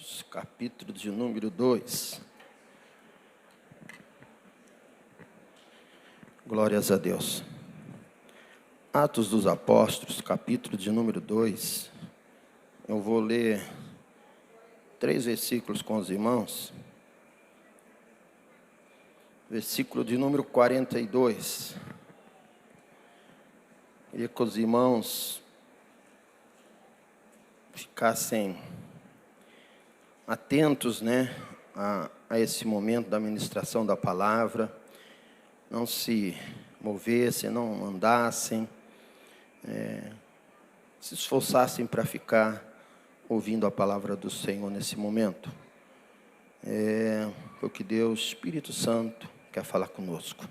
Apóstolos, capítulo de número 2. Glórias a Deus. Atos dos Apóstolos, capítulo de número 2. Eu vou ler 3 versículos com os irmãos. Versículo de número 42. Queria que os irmãos ficassem atentos, a esse momento da ministração da palavra. Não se movessem, não andassem, se esforçassem para ficar ouvindo a palavra do Senhor nesse momento. Porque Deus, Espírito Santo, quer falar conosco.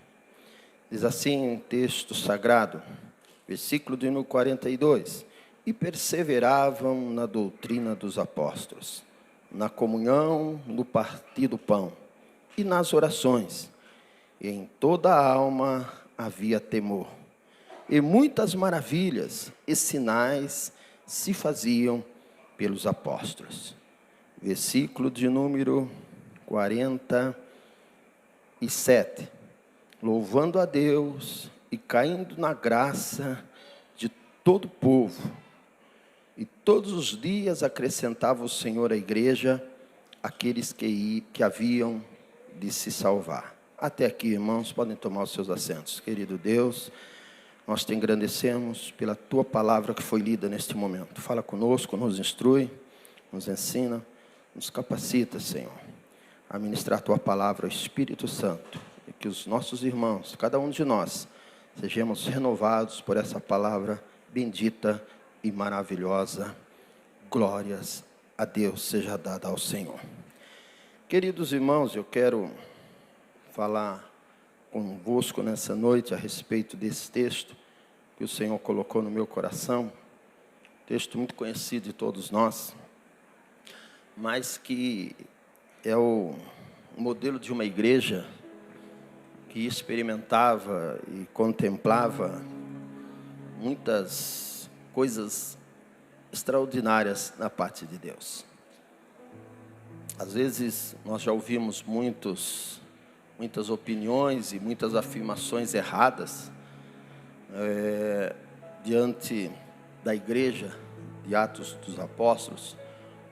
Diz assim um texto sagrado, versículo de número 42. E perseveravam na doutrina dos apóstolos, na comunhão, no partir do pão e nas orações. E em toda a alma havia temor. E muitas maravilhas e sinais se faziam pelos apóstolos. Versículo de número 47. Louvando a Deus e caindo na graça de todo o povo. E todos os dias acrescentava o Senhor à igreja aqueles que haviam de se salvar. Até aqui, irmãos, podem tomar os seus assentos. Querido Deus, nós te engrandecemos pela tua palavra que foi lida neste momento. Fala conosco, nos instrui, nos ensina, nos capacita, Senhor, a ministrar a tua palavra ao Espírito Santo. E que os nossos irmãos, cada um de nós, sejamos renovados por essa palavra bendita e maravilhosa. Glórias a Deus seja dada ao Senhor. Queridos irmãos, eu quero falar convosco nessa noite a respeito desse texto que o Senhor colocou no meu coração. Texto muito conhecido de todos nós, mas que é o modelo de uma igreja que experimentava e contemplava muitas coisas extraordinárias da parte de Deus. Às vezes nós já ouvimos muitas opiniões e muitas afirmações erradas diante da igreja de Atos dos Apóstolos,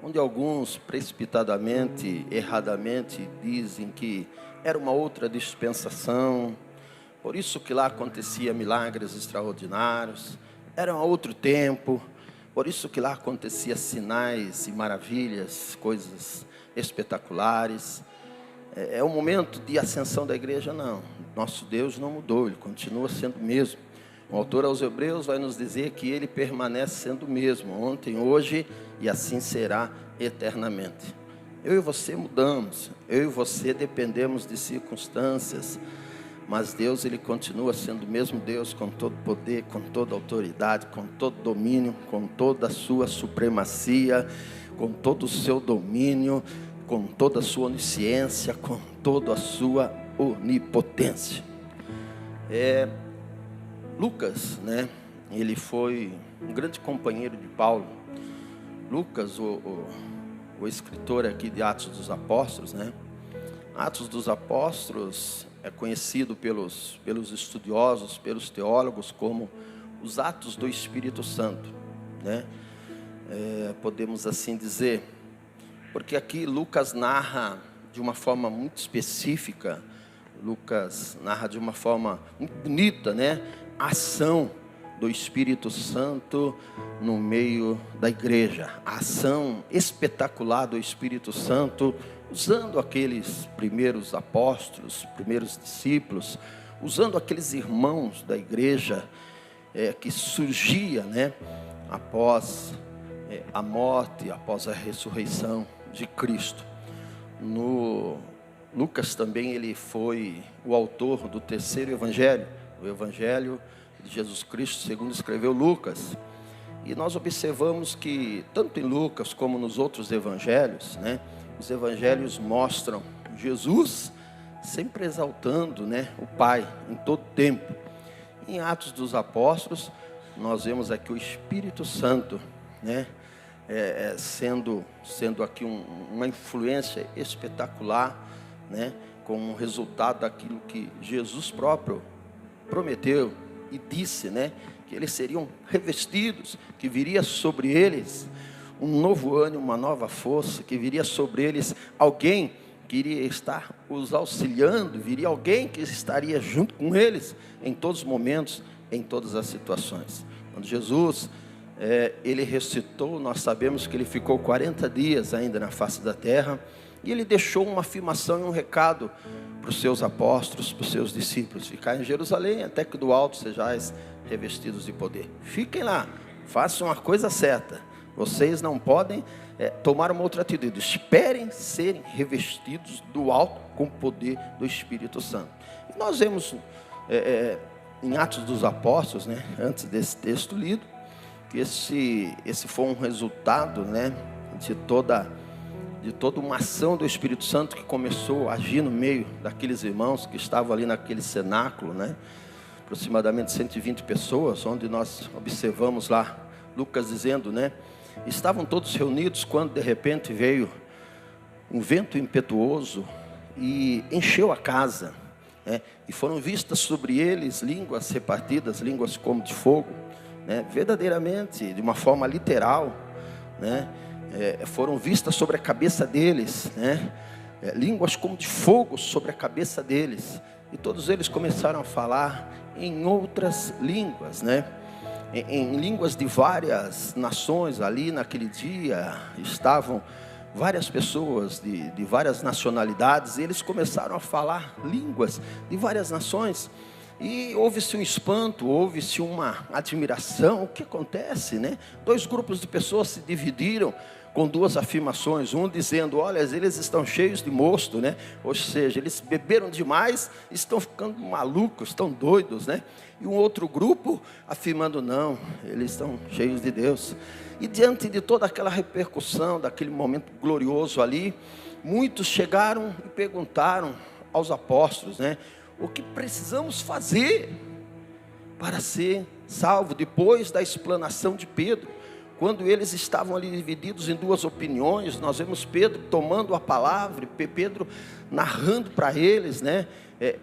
onde alguns precipitadamente, erradamente, dizem que era uma outra dispensação, por isso que lá acontecia milagres extraordinários, era um outro tempo, por isso que lá acontecia sinais e maravilhas, coisas espetaculares. É um momento de ascensão da igreja? Não. Nosso Deus não mudou, Ele continua sendo o mesmo. O autor aos Hebreus vai nos dizer que Ele permanece sendo o mesmo, ontem, hoje e assim será eternamente. Eu e você mudamos, eu e você dependemos de circunstâncias, mas Deus, Ele continua sendo o mesmo Deus, com todo poder, com toda autoridade, com todo domínio, com toda a sua supremacia, com todo o seu domínio, com toda a sua onisciência, com toda a sua onipotência. Lucas, ele foi um grande companheiro de Paulo. Lucas, o escritor aqui de Atos dos Apóstolos, Atos dos Apóstolos é conhecido pelos estudiosos, pelos teólogos, como os Atos do Espírito Santo, podemos assim dizer, porque aqui Lucas narra de uma forma muito específica, Lucas narra de uma forma muito bonita, a ação do Espírito Santo no meio da igreja, a ação espetacular do Espírito Santo, usando aqueles primeiros apóstolos, primeiros discípulos, usando aqueles irmãos da igreja que surgia, após a morte, após a ressurreição de Cristo. Lucas também, ele foi o autor do terceiro evangelho, o evangelho de Jesus Cristo, segundo escreveu Lucas. E nós observamos que, tanto em Lucas como nos outros evangelhos, os evangelhos mostram Jesus sempre exaltando, o Pai, em todo tempo. Em Atos dos Apóstolos, nós vemos aqui o Espírito Santo, sendo aqui uma influência espetacular, né? Como resultado daquilo que Jesus próprio prometeu e disse, né? Que eles seriam revestidos, que viria sobre eles um novo ânimo, uma nova força, que viria sobre eles alguém que iria estar os auxiliando, viria alguém que estaria junto com eles em todos os momentos, em todas as situações. Quando Jesus ele ressuscitou, nós sabemos que ele ficou 40 dias ainda na face da terra, e ele deixou uma afirmação e um recado para os seus apóstolos, para os seus discípulos: ficar em Jerusalém até que do alto sejais revestidos de poder. Fiquem lá, façam a coisa certa. Vocês não podem tomar uma outra atitude. Esperem serem revestidos do alto com o poder do Espírito Santo. E nós vemos em Atos dos Apóstolos, né, antes desse texto lido, que esse foi um resultado, né, de toda uma ação do Espírito Santo que começou a agir no meio daqueles irmãos que estavam ali naquele cenáculo, né, aproximadamente 120 pessoas, onde nós observamos lá Lucas dizendo, né, estavam todos reunidos quando de repente veio um vento impetuoso e encheu a casa, né, e foram vistas sobre eles línguas repartidas, línguas como de fogo, né, verdadeiramente, de uma forma literal, né, foram vistas sobre a cabeça deles, né, línguas como de fogo sobre a cabeça deles, e todos eles começaram a falar em outras línguas, né, em línguas de várias nações. Ali naquele dia estavam várias pessoas de várias nacionalidades, e eles começaram a falar línguas de várias nações, e houve-se um espanto, houve-se uma admiração. O que acontece, né? Dois grupos de pessoas se dividiram com duas afirmações, um dizendo, olha, eles estão cheios de mosto, né? Ou seja, eles beberam demais, estão ficando malucos, estão doidos, né? E um outro grupo afirmando, não, eles estão cheios de Deus. E diante de toda aquela repercussão, daquele momento glorioso ali, muitos chegaram e perguntaram aos apóstolos, né, o que precisamos fazer para ser salvo? Depois da explanação de Pedro, quando eles estavam ali divididos em duas opiniões, nós vemos Pedro tomando a palavra, Pedro narrando para eles, né?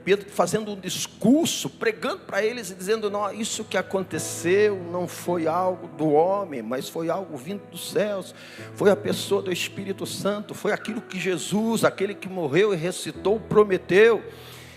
Pedro fazendo um discurso, pregando para eles e dizendo, não, isso que aconteceu não foi algo do homem, mas foi algo vindo dos céus, foi a pessoa do Espírito Santo, foi aquilo que Jesus, aquele que morreu e ressuscitou, prometeu.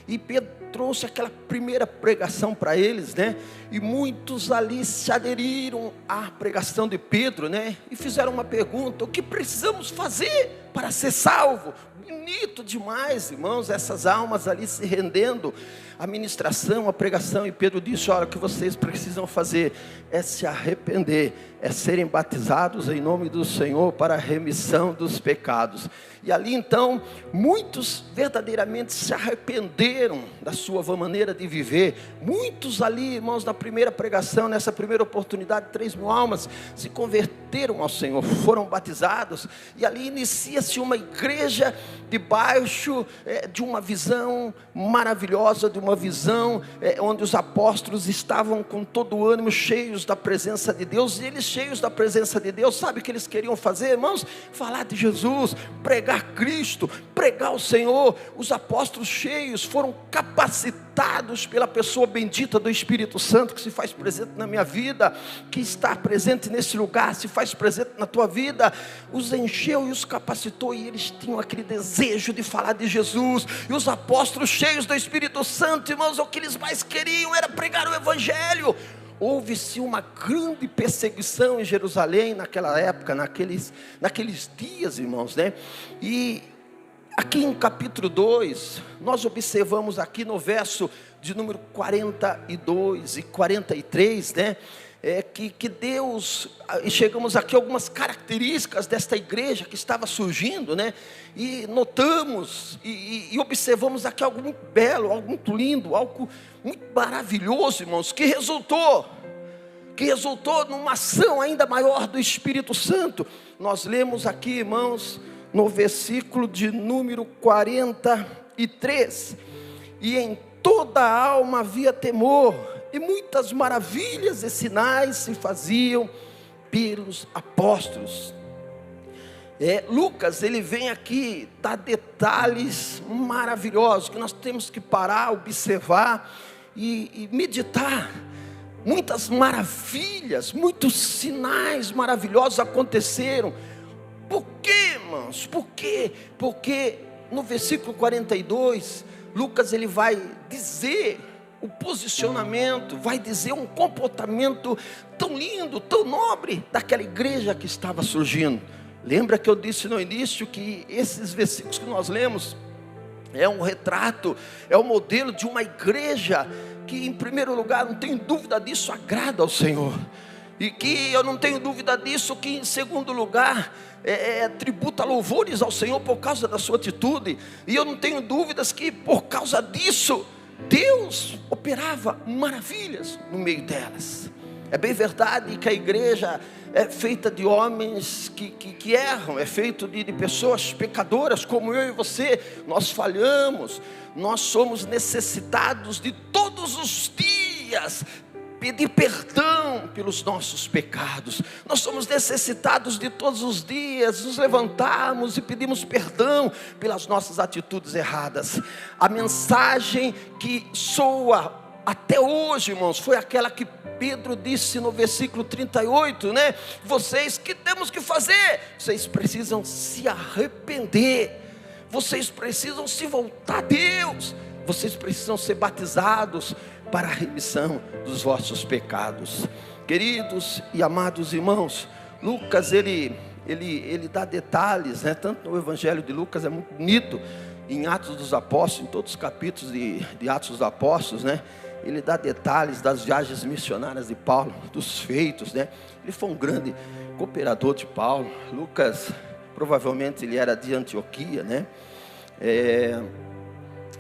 E Pedro trouxe aquela primeira pregação para eles, né? E muitos ali se aderiram à pregação de Pedro, né? E fizeram uma pergunta: o que precisamos fazer para ser salvo? Bonito demais, irmãos, essas almas ali se rendendo à ministração, à pregação. E Pedro disse, olha, o que vocês precisam fazer é se arrepender, é serem batizados em nome do Senhor para a remissão dos pecados. E ali então, muitos verdadeiramente se arrependeram da sua maneira de viver. Muitos ali, irmãos, na primeira pregação, nessa primeira oportunidade, 3.000 almas se converteram ao Senhor, foram batizados. E ali inicia-se uma igreja debaixo de uma visão maravilhosa, de uma visão onde os apóstolos estavam com todo o ânimo, cheios da presença de Deus. E eles, cheios da presença de Deus, sabe o que eles queriam fazer, irmãos? Falar de Jesus, pregar Cristo, pregar o Senhor. Os apóstolos cheios foram capacitados pela pessoa bendita do Espírito Santo, que se faz presente na minha vida, que está presente nesse lugar, se faz presente na tua vida. Os encheu e os capacitou, e eles tinham aquele desejo de falar de Jesus. E os apóstolos cheios do Espírito Santo, irmãos, o que eles mais queriam era pregar o Evangelho. Houve-se uma grande perseguição em Jerusalém naquela época, naqueles dias, irmãos, né? E aqui em capítulo 2, nós observamos aqui no verso de número 42 e 43, né? Que Deus, e chegamos aqui a algumas características desta igreja que estava surgindo, né? E notamos e observamos aqui algo muito belo, algo muito lindo, algo muito maravilhoso, irmãos, que resultou numa ação ainda maior do Espírito Santo. Nós lemos aqui, irmãos, no versículo de número 43, e em toda a alma havia temor, e muitas maravilhas e sinais se faziam pelos apóstolos. Lucas, ele vem aqui dar detalhes maravilhosos, que nós temos que parar, observar e meditar. Muitas maravilhas, muitos sinais maravilhosos aconteceram. Por quê, irmãos? Por quê? Porque no versículo 42, Lucas ele vai dizer o posicionamento, vai dizer um comportamento tão lindo, tão nobre daquela igreja que estava surgindo. Lembra que eu disse no início que esses versículos que nós lemos é um retrato, é um modelo de uma igreja que, em primeiro lugar, não tenho dúvida disso, agrada ao Senhor. E que eu não tenho dúvida disso, que em segundo lugar, tributa louvores ao Senhor por causa da sua atitude. E eu não tenho dúvidas que por causa disso, Deus operava maravilhas no meio delas. É bem verdade que a igreja é feita de homens que erram, é feito de pessoas pecadoras como eu e você. Nós falhamos, nós somos necessitados de todos os dias pedir perdão pelos nossos pecados. Nós somos necessitados de todos os dias nos levantarmos e pedirmos perdão pelas nossas atitudes erradas. A mensagem que soa até hoje, irmãos, foi aquela que Pedro disse no versículo 38, né? Vocês, que temos que fazer? Vocês precisam se arrepender, vocês precisam se voltar a Deus, vocês precisam ser batizados para a remissão dos vossos pecados. Queridos e amados irmãos, Lucas ele dá detalhes, né? Tanto no Evangelho de Lucas é muito bonito, em Atos dos Apóstolos, em todos os capítulos de Atos dos Apóstolos, né? Ele dá detalhes das viagens missionárias de Paulo, dos feitos, né? Ele foi um grande cooperador de Paulo. Lucas, provavelmente ele era de Antioquia, né?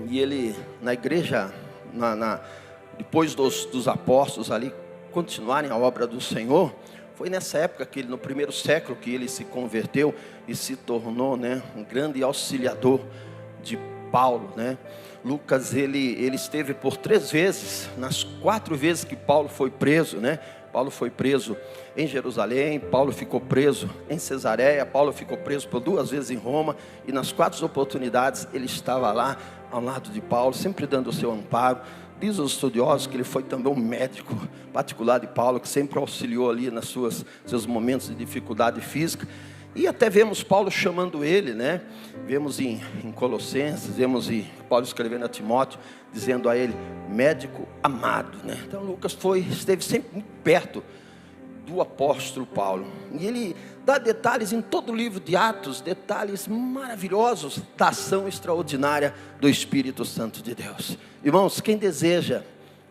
E ele, na igreja, depois dos apóstolos ali continuarem a obra do Senhor, foi nessa época que ele, no primeiro século, que ele se converteu e se tornou, né, um grande auxiliador de Paulo, né? Lucas, ele esteve por 3 vezes, nas 4 vezes que Paulo foi preso, né? Paulo foi preso em Jerusalém, Paulo ficou preso em Cesareia, Paulo ficou preso por 2 vezes em Roma, e nas 4 oportunidades ele estava lá ao lado de Paulo, sempre dando o seu amparo. Diz os estudiosos que ele foi também um médico particular de Paulo, que sempre auxiliou ali nos seus momentos de dificuldade física. E até vemos Paulo chamando ele, né? Vemos em Colossenses, vemos em Paulo escrevendo a Timóteo, dizendo a ele, médico amado, né? Então Lucas esteve sempre muito perto do apóstolo Paulo. E ele dá detalhes em todo o livro de Atos, detalhes maravilhosos da ação extraordinária do Espírito Santo de Deus. Irmãos, quem deseja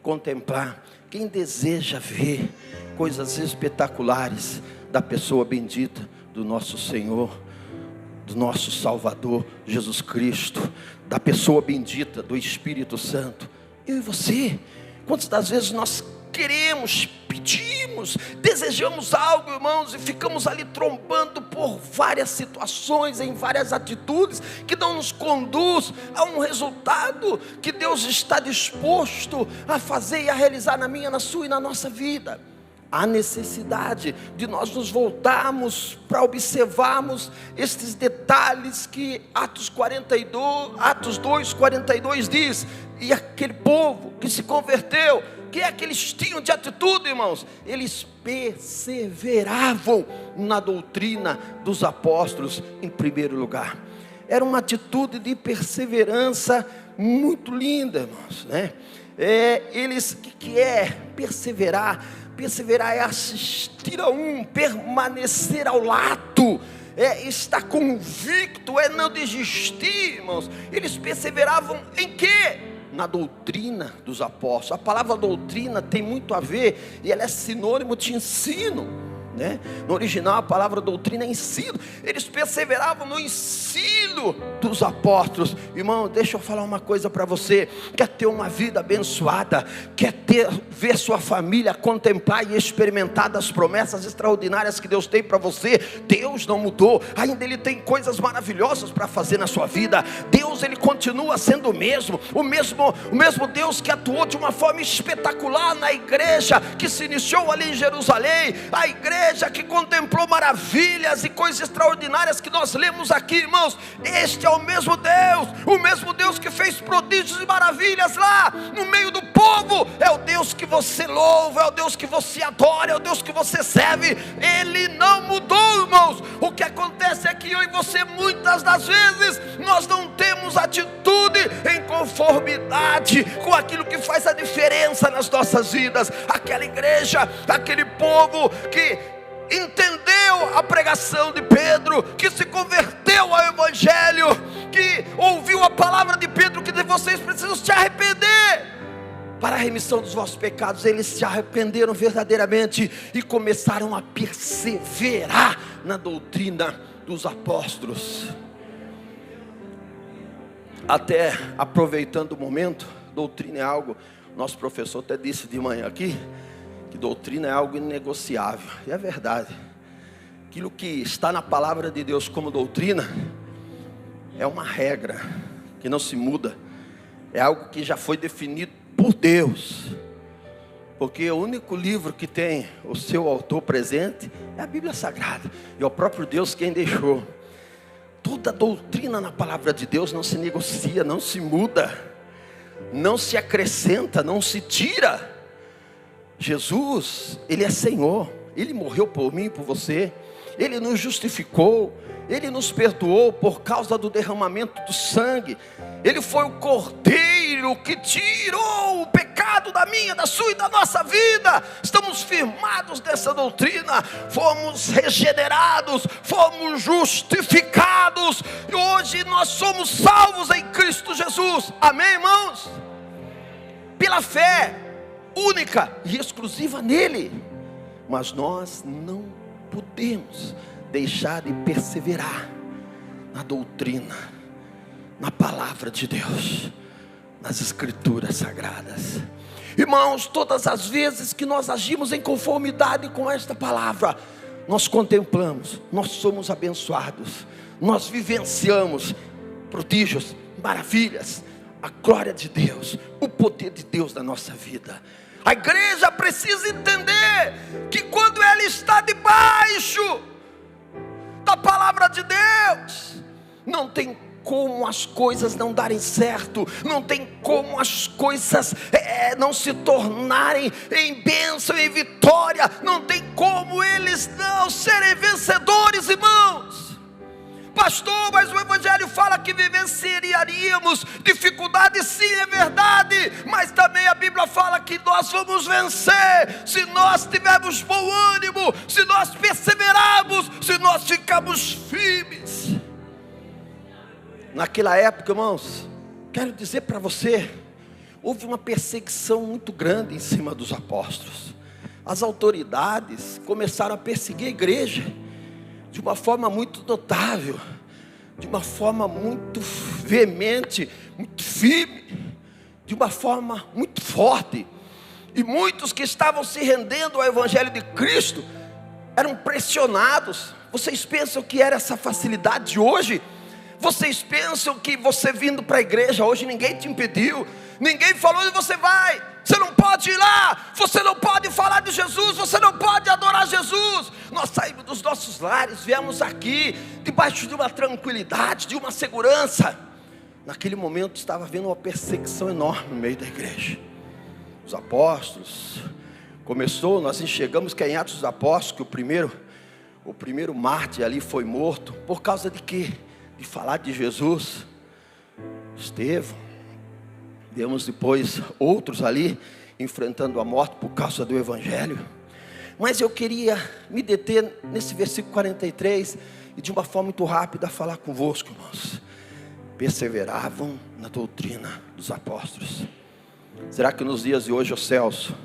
contemplar, quem deseja ver coisas espetaculares da pessoa bendita do nosso Senhor, do nosso Salvador Jesus Cristo, da pessoa bendita do Espírito Santo, eu e você, quantas das vezes nós queremos, pedimos, desejamos algo, irmãos, e ficamos ali trombando por várias situações, em várias atitudes que não nos conduz a um resultado que Deus está disposto a fazer e a realizar na minha, na sua e na nossa vida. Há necessidade de nós nos voltarmos para observarmos estes detalhes que Atos 2:42 diz. E aquele povo que se converteu, que é que eles tinham de atitude, irmãos? Eles perseveravam na doutrina dos apóstolos em primeiro lugar. Era uma atitude de perseverança muito linda, irmãos, né? Que é perseverar? Perseverar é assistir a permanecer ao lado, estar convicto, não desistir, irmãos. Eles perseveravam em quê? Na doutrina dos apóstolos. A palavra doutrina tem muito a ver, e ela é sinônimo de ensino, né? No original a palavra doutrina é ensino. Eles perseveravam no ensino ensino dos apóstolos. Irmão, deixa eu falar uma coisa para você. Quer ter uma vida abençoada? Quer ver sua família contemplar e experimentar das promessas extraordinárias que Deus tem para você? Deus não mudou, ainda Ele tem coisas maravilhosas para fazer na sua vida. Deus, Ele continua sendo o mesmo Deus que atuou de uma forma espetacular na igreja que se iniciou ali em Jerusalém, a igreja que contemplou maravilhas e coisas extraordinárias que nós lemos aqui, irmãos. Este é o mesmo Deus que fez prodígios e maravilhas lá no meio do povo. É o Deus que você louva, é o Deus que você adora, é o Deus que você serve. Ele não mudou, irmãos. O que acontece é que eu e você, muitas das vezes, nós não temos atitude em conformidade com aquilo que faz a diferença nas nossas vidas. Aquela igreja, aquele povo que entendeu a pregação de Pedro, que se converteu ao evangelho, que ouviu a palavra de Pedro, que vocês precisam se arrepender para a remissão dos vossos pecados. Eles se arrependeram verdadeiramente e começaram a perseverar na doutrina dos apóstolos. Até aproveitando o momento, doutrina é algo, nosso professor até disse de manhã aqui, que doutrina é algo inegociável, e é verdade. Aquilo que está na palavra de Deus como doutrina, é uma regra, que não se muda, é algo que já foi definido por Deus, porque o único livro que tem o seu autor presente, é a Bíblia Sagrada, e é o próprio Deus quem deixou. Toda doutrina na palavra de Deus não se negocia, não se muda, não se acrescenta, não se tira. Jesus, Ele é Senhor, Ele morreu por mim e por você, Ele nos justificou, Ele nos perdoou por causa do derramamento do sangue. Ele foi o Cordeiro que tirou o pecado da minha, da sua e da nossa vida. Estamos firmados nessa doutrina, fomos regenerados, fomos justificados, e hoje nós somos salvos em Cristo Jesus. Amém, irmãos? Pela fé única e exclusiva nele. Mas nós não podemos deixar de perseverar na doutrina, na palavra de Deus, nas escrituras sagradas. Irmãos, todas as vezes que nós agimos em conformidade com esta palavra, nós contemplamos, nós somos abençoados, nós vivenciamos prodígios, maravilhas, a glória de Deus, o poder de Deus na nossa vida. A igreja precisa entender que quando ela está debaixo da palavra de Deus, não tem como as coisas não darem certo, não tem como as coisas não se tornarem em bênção, em vitória, não tem como eles não serem vencedores, irmãos. Pastor, mas o evangelho fala que vivenciaríamos dificuldades. Sim, é verdade, mas também a Bíblia fala que nós vamos vencer, se nós tivermos bom ânimo, se nós perseverarmos, se nós ficarmos firmes. Naquela época, irmãos, quero dizer para você, houve uma perseguição muito grande em cima dos apóstolos. As autoridades começaram a perseguir a igreja de uma forma muito notável, de uma forma muito veemente, muito firme, de uma forma muito forte. E muitos que estavam se rendendo ao evangelho de Cristo eram pressionados. Vocês pensam que era essa facilidade de hoje? Vocês pensam que você vindo para a igreja hoje, ninguém te impediu, ninguém falou onde você vai, você não pode ir lá, você não pode falar de Jesus, você não pode adorar Jesus. Nós saímos dos nossos lares, viemos aqui, debaixo de uma tranquilidade, de uma segurança. Naquele momento estava havendo uma perseguição enorme no meio da igreja. Os apóstolos, nós enxergamos que em Atos dos Apóstolos, que o primeiro mártir ali foi morto, por causa de quê? De falar de Jesus. Estevão, vemos depois outros ali enfrentando a morte por causa do evangelho. Mas eu queria me deter nesse versículo 43 e de uma forma muito rápida falar convosco, irmãos. Perseveravam na doutrina dos apóstolos. Será que nos dias de hoje, o Celso,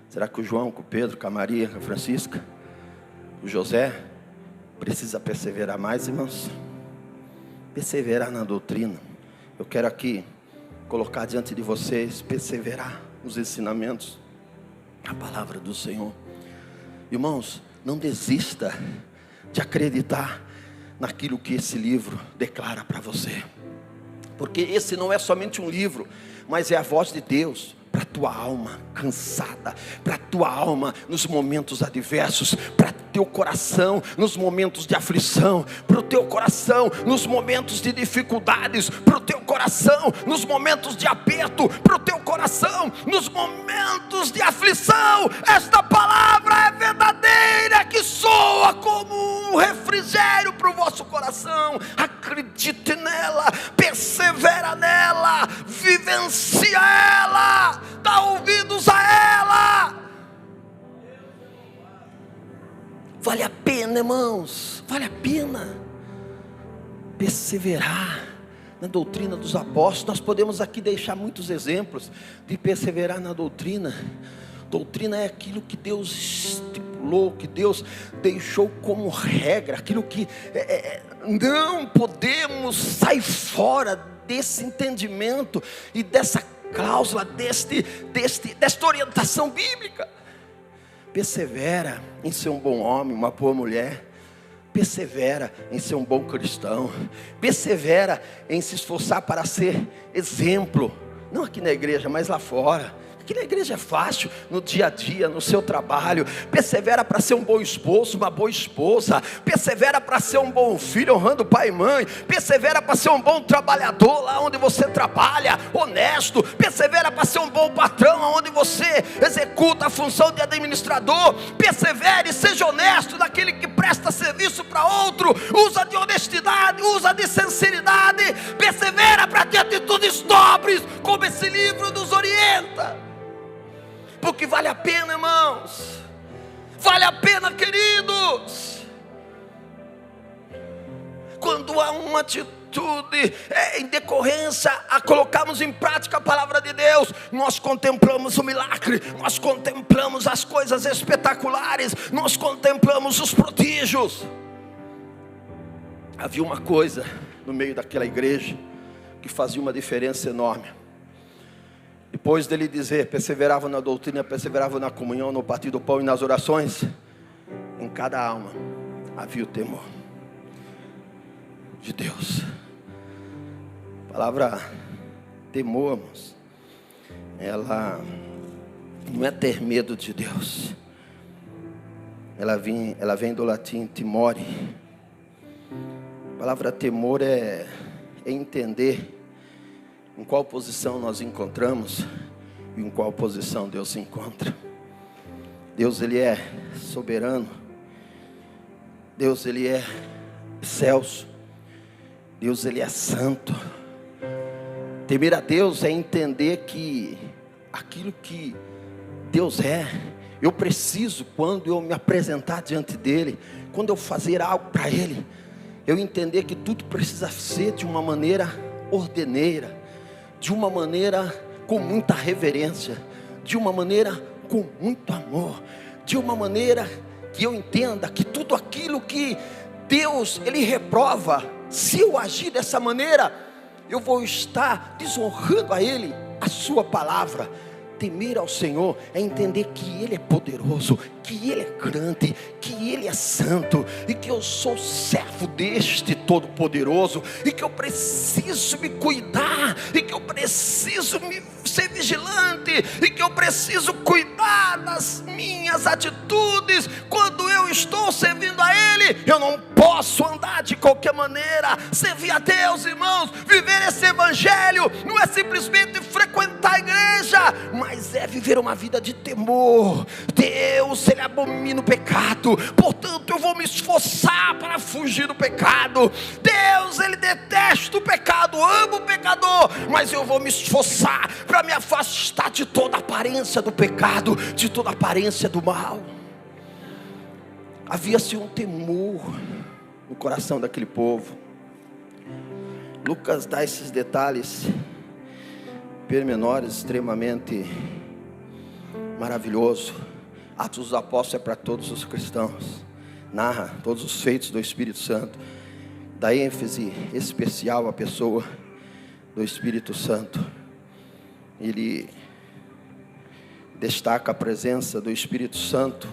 será que o João, com o Pedro, com a Maria, com a Francisca, o José precisa perseverar mais, irmãos? Perseverar na doutrina. Eu quero aqui colocar diante de vocês, perseverar nos ensinamentos, a palavra do Senhor. Irmãos, não desista de acreditar naquilo que esse livro declara para você. Porque esse não é somente um livro, mas é a voz de Deus para a tua alma cansada, para a tua alma nos momentos adversos, para teu coração nos momentos de aflição, para o teu coração nos momentos de dificuldades, para o teu coração nos momentos de aperto, para o teu coração nos momentos de aflição. Esta palavra é verdadeira, que soa como um refrigério para o vosso coração. Acredite nela, persevera nela, vivencia ela, dá ouvidos a ela. Vale a pena, irmãos, vale a pena perseverar na doutrina dos apóstolos. Nós podemos aqui deixar muitos exemplos de perseverar na doutrina. Doutrina é aquilo que Deus estipulou, que Deus deixou como regra, aquilo que não podemos sair fora desse entendimento e dessa cláusula, desta orientação bíblica. Persevera em ser um bom homem, uma boa mulher. Persevera em ser um bom cristão. Persevera em se esforçar para ser exemplo. Não aqui na igreja, mas lá fora. Aqui na igreja é fácil, no dia a dia, no seu trabalho. Persevera para ser um bom esposo, uma boa esposa. Persevera para ser um bom filho, honrando pai e mãe. Persevera para ser um bom trabalhador lá onde você trabalha, honesto. Persevera para ser um bom patrão onde você executa a função de administrador. Persevere, seja honesto naquele que presta serviço para outro. Usa de honestidade, usa de sinceridade. Persevera para ter atitudes nobres, como esse livro nos orienta. Porque vale a pena, irmãos. Vale a pena, queridos. Quando há uma atitude em decorrência a colocarmos em prática a palavra de Deus, nós contemplamos o milagre, nós contemplamos as coisas espetaculares, nós contemplamos os prodígios. Havia uma coisa no meio daquela igreja que fazia uma diferença enorme. Depois dele dizer, perseveravam na doutrina, perseveravam na comunhão, no partir do pão e nas orações, em cada alma havia o temor de Deus. A palavra temor, irmãos, ela não é ter medo de Deus. Ela vem do latim timore. A palavra temor é entender em qual posição nós encontramos e em qual posição Deus se encontra. Deus, Ele é soberano. Deus, Ele é excelso. Deus, Ele é santo. Temer a Deus é entender que aquilo que Deus é, eu preciso, quando eu me apresentar diante dEle, quando eu fazer algo para Ele, eu entender que tudo precisa ser de uma maneira ordeneira, de uma maneira com muita reverência, de uma maneira com muito amor, de uma maneira que eu entenda que tudo aquilo que Deus, Ele reprova, se eu agir dessa maneira, eu vou estar desonrando a Ele, a sua palavra. Temer ao Senhor é entender que Ele é poderoso, que Ele é grande, que Ele é santo, e que eu sou servo deste Todo-Poderoso, e que eu preciso me cuidar, e que eu preciso ser vigilante, e que eu preciso cuidar das minhas atitudes. Quando eu estou servindo a Ele, eu não posso andar de qualquer maneira. Servir a Deus, irmãos, viver esse evangelho, não é simplesmente frequentar a igreja, mas é viver uma vida de temor. Deus, Ele abomina o pecado, portanto eu vou me esforçar para fugir do pecado. Deus, Ele detesta o pecado, ama o pecador, mas eu vou me esforçar para me afastar de toda aparência do pecado, de toda aparência do mal. Havia-se um temor no coração daquele povo. Lucas dá esses detalhes pormenores extremamente maravilhoso. Atos dos Apóstolos é para todos os cristãos, narra todos os feitos do Espírito Santo. dá ênfase especial à pessoa do Espírito Santo. Ele destaca a presença do Espírito Santo,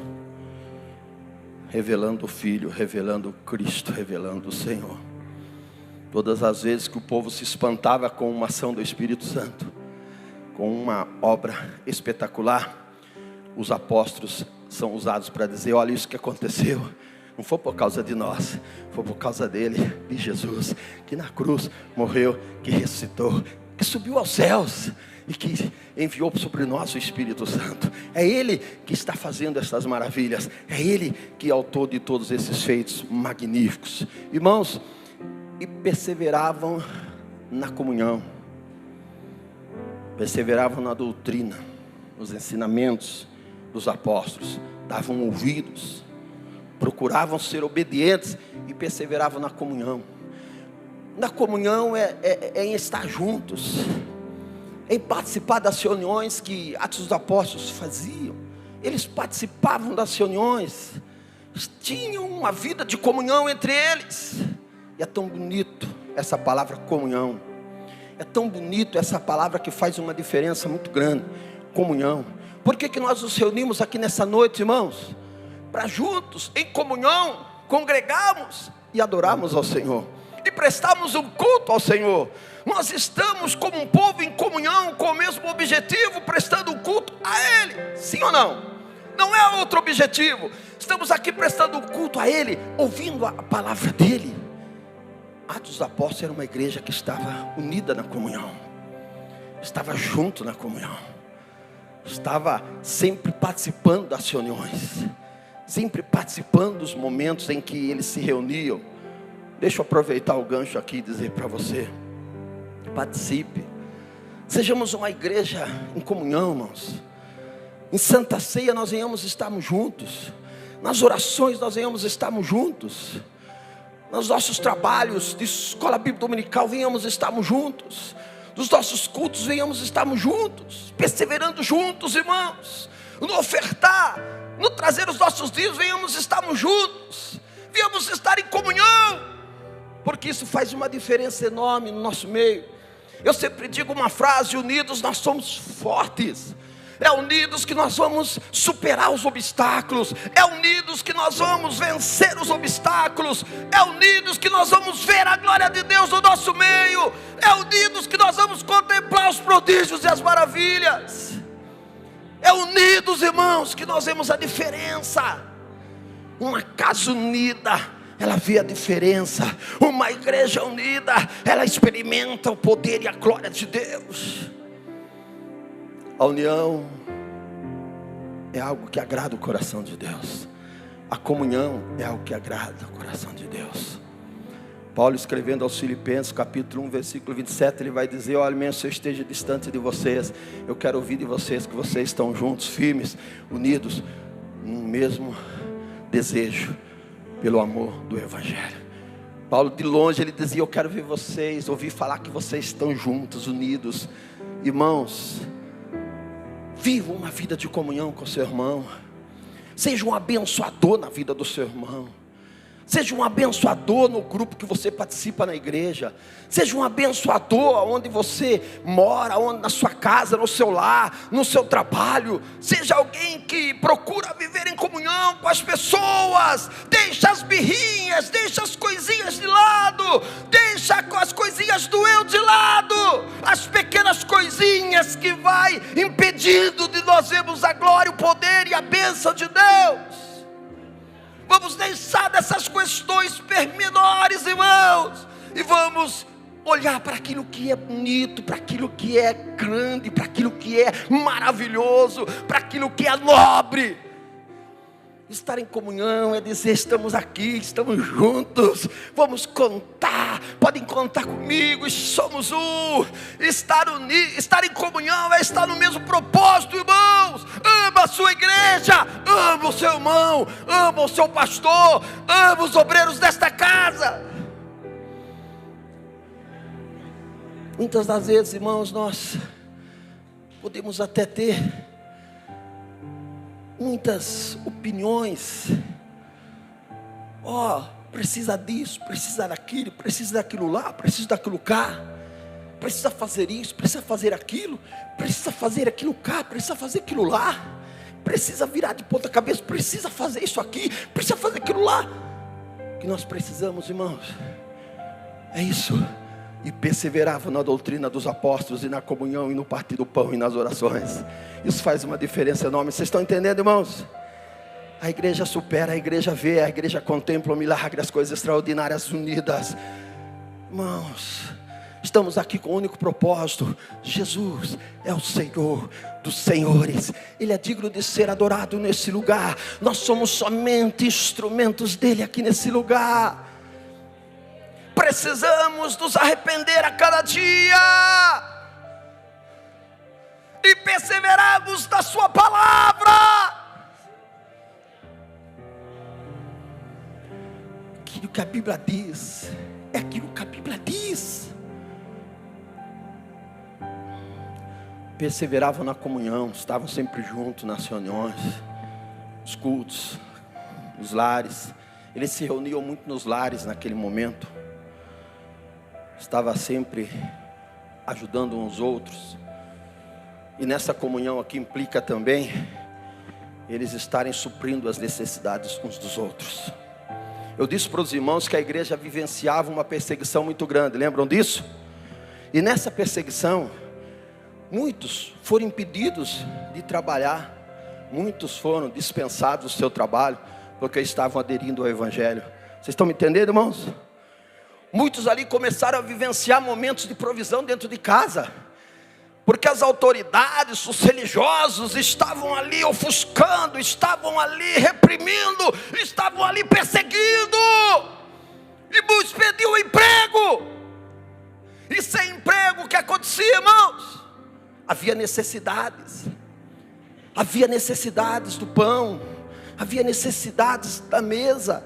revelando o Filho, revelando Cristo, revelando o Senhor. Todas as vezes que o povo se espantava com uma ação do Espírito Santo, com uma obra espetacular, os apóstolos são usados para dizer: olha, isso que aconteceu não foi por causa de nós, foi por causa dele, de Jesus, que na cruz morreu, que ressuscitou, que subiu aos céus e que enviou sobre nós o Espírito Santo. É Ele que está fazendo essas maravilhas, é Ele que é autor de todos esses feitos magníficos. Irmãos, e perseveravam na comunhão, perseveravam na doutrina, nos ensinamentos dos apóstolos, davam ouvidos, procuravam ser obedientes e perseveravam na comunhão. Na comunhão é em estar juntos, em participar das reuniões que Atos dos Apóstolos faziam. Eles participavam das reuniões, tinham uma vida de comunhão entre eles. E é tão bonito essa palavra comunhão, é tão bonito essa palavra que faz uma diferença muito grande, comunhão. Por que nós nos reunimos aqui nessa noite, irmãos? Para juntos, em comunhão, congregarmos e adorarmos ao Senhor, e prestarmos um culto ao Senhor. Nós estamos como um povo em comunhão, com o mesmo objetivo, prestando um culto a Ele, sim ou não? Não é outro objetivo. Estamos aqui prestando um culto a Ele, ouvindo a palavra dEle. Atos dos Apóstolos era uma igreja que estava unida na comunhão, estava junto na comunhão, estava sempre participando das reuniões, sempre participando dos momentos em que eles se reuniam. Deixa eu aproveitar o gancho aqui e dizer para você: participe, sejamos uma igreja em comunhão, irmãos. Em Santa Ceia nós venhamos estarmos juntos, nas orações nós venhamos estarmos juntos, nos nossos trabalhos de escola bíblica dominical venhamos estarmos juntos, nos nossos cultos venhamos estarmos juntos, perseverando juntos, irmãos. No ofertar, no trazer os nossos dias, venhamos estarmos juntos, venhamos estar em comunhão, porque isso faz uma diferença enorme no nosso meio. Eu sempre digo uma frase: unidos nós somos fortes. É unidos que nós vamos superar os obstáculos, é unidos que nós vamos vencer os obstáculos, é unidos que nós vamos ver a glória de Deus no nosso meio, é unidos que nós vamos contemplar os prodígios e as maravilhas, é unidos, irmãos, que nós vemos a diferença. Uma casa unida, ela vê a diferença. Uma igreja unida, ela experimenta o poder e a glória de Deus. A união é algo que agrada o coração de Deus. A comunhão é algo que agrada o coração de Deus. Paulo, escrevendo aos Filipenses, capítulo 1, versículo 27, ele vai dizer: olha, mesmo se eu esteja distante de vocês, eu quero ouvir de vocês que vocês estão juntos, firmes, unidos, no mesmo desejo, pelo amor do Evangelho. Paulo, de longe, ele dizia: eu quero ver vocês, ouvir falar que vocês estão juntos, unidos. Irmãos, viva uma vida de comunhão com o seu irmão. Seja um abençoador na vida do seu irmão. Seja um abençoador no grupo que você participa na igreja. Seja um abençoador onde você mora, onde, na sua casa, no seu lar, no seu trabalho. Seja alguém que procura viver em comunhão com as pessoas. Deixa as birrinhas, deixa as coisinhas de lado. Deixa as coisinhas do eu de lado. As pequenas coisinhas que vai impedindo de nós vermos a glória, o poder e a bênção de Deus. Vamos deixar dessas questões pormenores, irmãos, e vamos olhar para aquilo que é bonito, para aquilo que é grande, para aquilo que é maravilhoso, para aquilo que é nobre. Estar em comunhão é dizer: estamos aqui, estamos juntos, vamos contar, podem contar comigo, somos um. Estar em comunhão é estar no mesmo propósito, irmãos. Ama a sua igreja, ama o seu irmão, ama o seu pastor, ama os obreiros desta casa. Muitas das vezes, irmãos, nós podemos até ter muitas opiniões. precisa disso, precisa daquilo, precisa daquilo lá, precisa daquilo cá, precisa fazer isso, precisa fazer aquilo, precisa fazer aquilo cá, precisa fazer aquilo lá, precisa virar de ponta cabeça, precisa fazer isso aqui, precisa fazer aquilo lá. O que nós precisamos, irmãos, é isso. E perseveravam na doutrina dos apóstolos, e na comunhão, e no partir do pão, e nas orações. Isso faz uma diferença enorme. Vocês estão entendendo, irmãos? A igreja supera, a igreja vê, a igreja contempla o milagre, as coisas extraordinárias unidas. Irmãos, estamos aqui com o único propósito: Jesus é o Senhor dos senhores, Ele é digno de ser adorado nesse lugar. Nós somos somente instrumentos dEle aqui nesse lugar. Precisamos nos arrepender a cada dia e perseverarmos na sua palavra. Aquilo que a Bíblia diz é aquilo que a Bíblia diz. Perseveravam na comunhão, estavam sempre juntos nas reuniões, nos cultos, nos lares. Eles se reuniam muito nos lares naquele momento. Estava sempre ajudando uns outros. E nessa comunhão aqui implica também eles estarem suprindo as necessidades uns dos outros. Eu disse para os irmãos que a igreja vivenciava uma perseguição muito grande, lembram disso? E nessa perseguição, muitos foram impedidos de trabalhar, muitos foram dispensados do seu trabalho, porque estavam aderindo ao Evangelho. Vocês estão me entendendo, irmãos? Muitos ali começaram a vivenciar momentos de provisão dentro de casa, porque as autoridades, os religiosos estavam ali ofuscando, estavam ali reprimindo, estavam ali perseguindo. E muitos pediam emprego. E sem emprego, o que acontecia, irmãos? Havia necessidades. Havia necessidades do pão. Havia necessidades da mesa.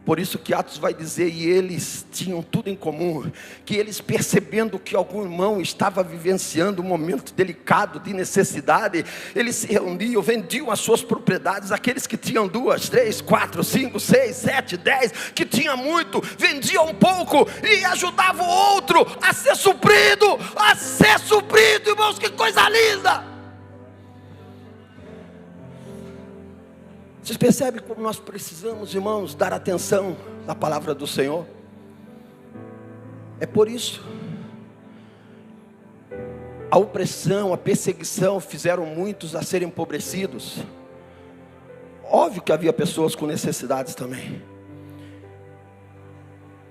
Por isso que Atos vai dizer, e eles tinham tudo em comum, que eles, percebendo que algum irmão estava vivenciando um momento delicado de necessidade, eles se reuniam, vendiam as suas propriedades. Aqueles que tinham 2, 3, 4, 5, 6, 7, 10, que tinha muito, vendiam um pouco e ajudavam o outro a ser suprido, irmãos, que coisa linda! Vocês percebem como nós precisamos, irmãos, dar atenção à palavra do Senhor? É por isso. A opressão, a perseguição fizeram muitos a serem empobrecidos. Óbvio que havia pessoas com necessidades também.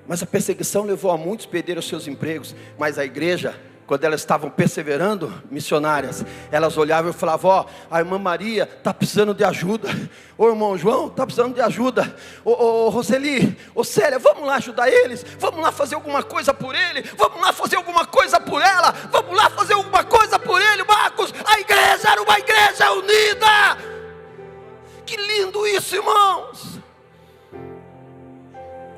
Mas a perseguição levou a muitos a perder os seus empregos. Mas a igreja, quando elas estavam perseverando, missionárias, elas olhavam e falavam: ó, a irmã Maria está precisando de ajuda, o irmão João está precisando de ajuda, ô Roseli, ô Célia, vamos lá ajudar eles, vamos lá fazer alguma coisa por ele, vamos lá fazer alguma coisa por ela, vamos lá fazer alguma coisa por ele. Marcos, a igreja era uma igreja unida. Que lindo isso, irmãos.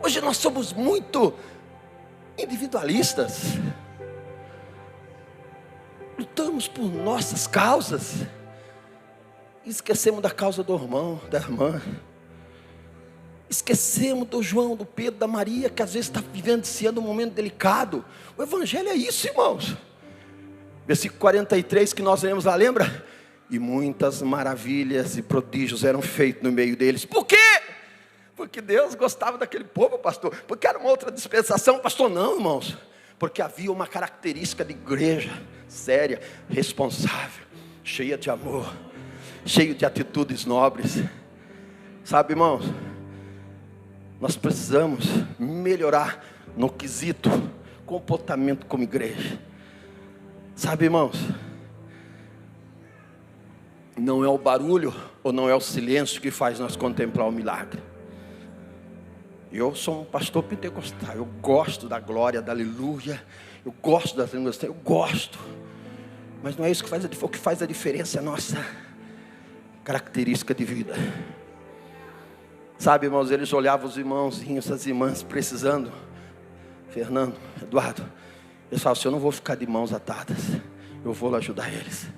Hoje nós somos muito individualistas. Lutamos por nossas causas e esquecemos da causa do irmão, da irmã. Esquecemos do João, do Pedro, da Maria, que às vezes está vivenciando um momento delicado. O Evangelho é isso, irmãos. Versículo 43 que nós lemos lá, lembra? E muitas maravilhas e prodígios eram feitos no meio deles. Por quê? Porque Deus gostava daquele povo, pastor. Porque era uma outra dispensação, pastor. Não, irmãos. Porque havia uma característica de igreja séria, responsável, cheia de amor, cheia de atitudes nobres. Sabe, irmãos, nós precisamos melhorar no quesito comportamento como igreja. Sabe, irmãos, não é o barulho ou não é o silêncio que faz nós contemplar o milagre. Eu sou um pastor pentecostal, eu gosto da glória, da aleluia, eu gosto das línguas, eu gosto. Mas não é isso que faz o que faz a diferença, é a nossa característica de vida. Sabe, irmãos, eles olhavam os irmãozinhos, as irmãs precisando. Fernando, Eduardo, eles falavam assim: eu não vou ficar de mãos atadas, eu vou lá ajudar eles.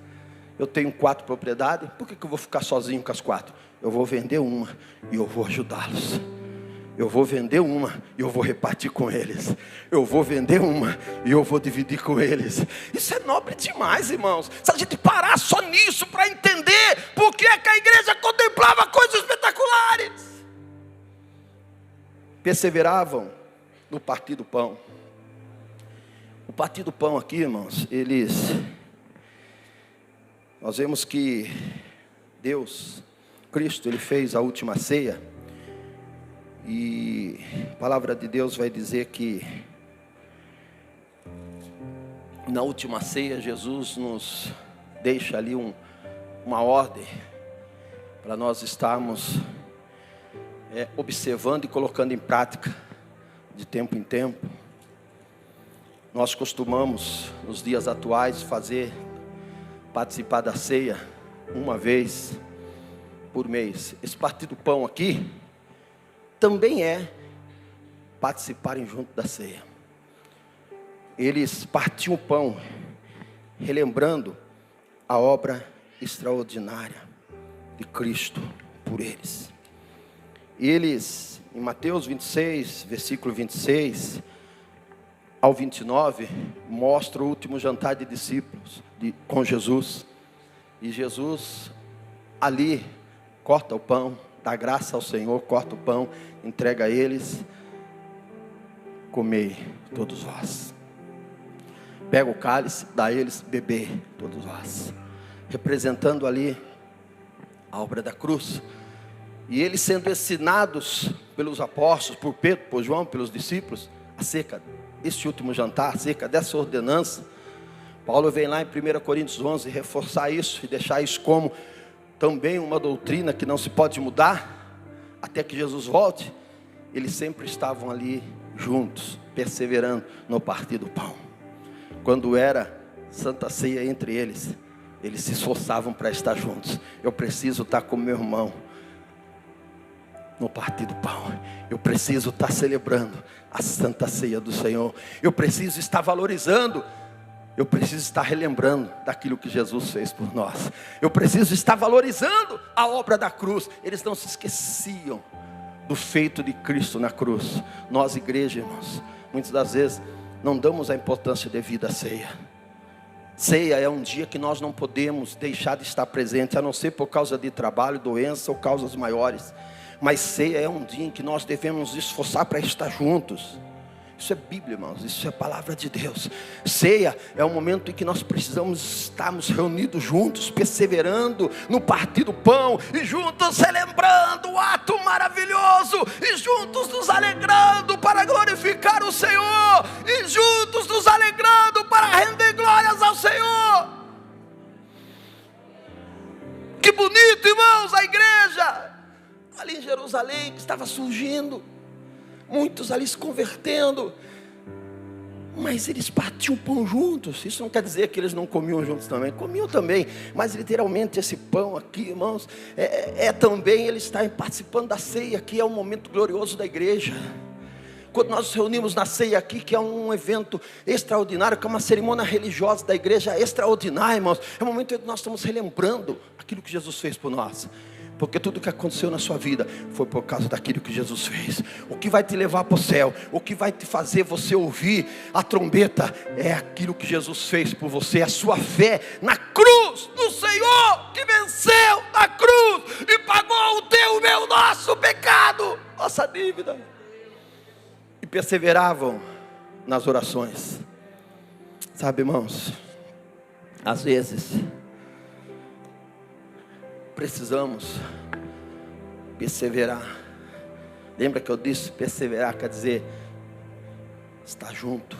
Eu tenho 4 propriedades, por que eu vou ficar sozinho com as 4? Eu vou vender uma e eu vou ajudá-los. Eu vou vender uma e eu vou repartir com eles. Eu vou vender uma e eu vou dividir com eles. Isso é nobre demais, irmãos. Se a gente parar só nisso para entender por que é que a igreja contemplava coisas espetaculares. Perseveravam no partir do pão. O partir do pão aqui, irmãos, nós vemos que Deus, Cristo, Ele fez a última ceia. E a palavra de Deus vai dizer que na última ceia Jesus nos deixa ali uma ordem para nós estarmos observando e colocando em prática de tempo em tempo. Nós costumamos nos dias atuais participar da ceia uma vez por mês. Esse partir do pão aqui também é participarem junto da ceia. Eles partiam o pão, relembrando a obra extraordinária de Cristo por eles. Eles, em Mateus 26, versículo 26 ao 29, mostra o último jantar de discípulos com Jesus. E Jesus ali corta o pão, dá graça ao Senhor, corta o pão, entrega a eles. Comei, todos vós. Pega o cálice, dá a eles, beber, todos vós. Representando ali a obra da cruz. E eles sendo ensinados pelos apóstolos, por Pedro, por João, pelos discípulos, acerca deste último jantar, acerca dessa ordenança. Paulo vem lá em 1 Coríntios 11 reforçar isso e deixar isso como também uma doutrina que não se pode mudar até que Jesus volte. Eles sempre estavam ali juntos, perseverando no partir do pão. Quando era Santa Ceia entre eles, eles se esforçavam para estar juntos. Eu preciso estar com meu irmão no partir do pão. Eu preciso estar celebrando a Santa Ceia do Senhor. Eu preciso estar valorizando. Eu preciso estar relembrando daquilo que Jesus fez por nós. Eu preciso estar valorizando a obra da cruz. Eles não se esqueciam do feito de Cristo na cruz. Nós, igreja, irmãos, muitas das vezes não damos a importância devida à ceia. Ceia é um dia que nós não podemos deixar de estar presente, a não ser por causa de trabalho, doença ou causas maiores. Mas ceia é um dia em que nós devemos nos esforçar para estar juntos. Isso é Bíblia, irmãos, isso é a palavra de Deus. Ceia é um momento em que nós precisamos estarmos reunidos juntos, perseverando no partir do pão, e juntos celebrando o ato maravilhoso, e juntos nos alegrando para glorificar o Senhor, e juntos nos alegrando para render glórias ao Senhor. Que bonito, irmãos, a igreja ali em Jerusalém que estava surgindo, muitos ali se convertendo, mas eles partiam o pão juntos. Isso não quer dizer que eles não comiam juntos também, comiam também, mas literalmente esse pão aqui, irmãos, também eles estarem participando da ceia, que é um momento glorioso da igreja. Quando nós nos reunimos na ceia aqui, que é um evento extraordinário, que é uma cerimônia religiosa da igreja extraordinária, irmãos, é um momento em que nós estamos relembrando aquilo que Jesus fez por nós. Porque tudo que aconteceu na sua vida foi por causa daquilo que Jesus fez. O que vai te levar para o céu, o que vai te fazer você ouvir a trombeta, é aquilo que Jesus fez por você, a sua fé na cruz, no Senhor que venceu na cruz e pagou o teu, o meu, o nosso pecado, nossa dívida. E perseveravam nas orações. Sabe, irmãos, às vezes precisamos perseverar. Lembra que eu disse, perseverar quer dizer estar junto,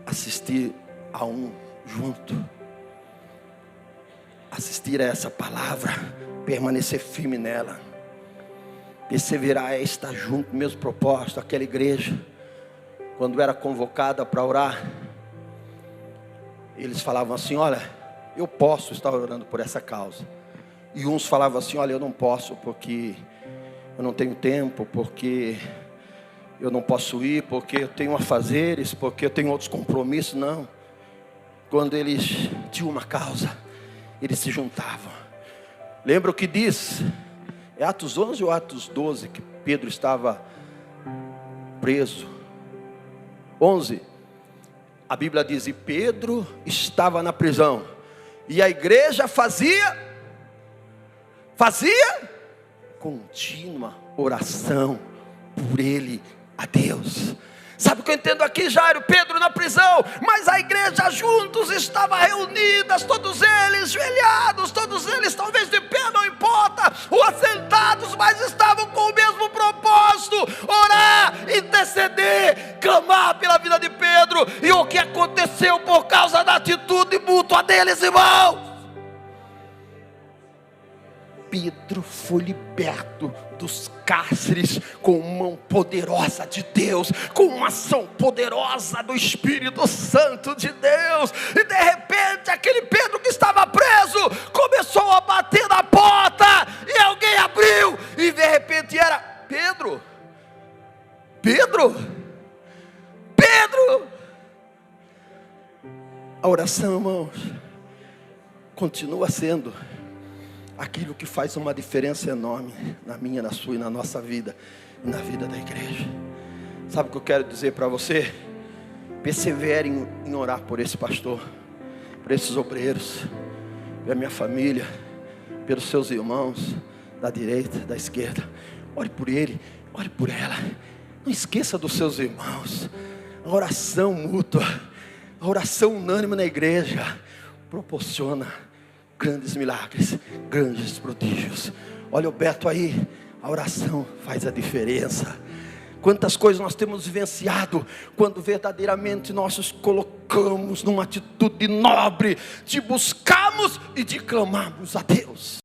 assistir a um junto, assistir a essa palavra, permanecer firme nela. Perseverar é estar junto, mesmo propósito. Aquela igreja, quando era convocada para orar, eles falavam assim: olha, eu posso estar orando por essa causa. E uns falavam assim: olha, eu não posso porque eu não tenho tempo, porque eu não posso ir, porque eu tenho afazeres, porque eu tenho outros compromissos. Não. Quando eles tinham uma causa, eles se juntavam. Lembra o que diz É Atos 11 ou Atos 12 que Pedro estava preso? 11. A Bíblia diz: e Pedro estava na prisão, e a igreja fazia contínua oração por ele a Deus. Sabe o que eu entendo aqui, Jairo? Pedro na prisão, mas a igreja juntos estava reunidas, todos eles joelhados, todos eles talvez de pé, não importa, ou assentados, mas estavam com o mesmo propósito: orar, interceder, clamar pela vida de Pedro. E o que aconteceu por causa da atitude mútua deles, irmãos? Pedro foi liberto dos cárceres com mão poderosa de Deus, com uma ação poderosa do Espírito Santo de Deus. E de repente aquele Pedro que estava preso começou a bater na porta, e alguém abriu, e de repente era Pedro. A oração, irmãos, continua sendo aquilo que faz uma diferença enorme na minha, na sua e na nossa vida, e na vida da igreja. Sabe o que eu quero dizer para você? Persevere em orar por esse pastor, por esses obreiros, pela minha família, pelos seus irmãos da direita, da esquerda. Ore por ele, ore por ela. Não esqueça dos seus irmãos. A oração mútua, a oração unânime na igreja proporciona grandes milagres, grandes prodígios. Olha o Beto aí, a oração faz a diferença. Quantas coisas nós temos vivenciado quando verdadeiramente nós nos colocamos numa atitude nobre de buscarmos e de clamarmos a Deus.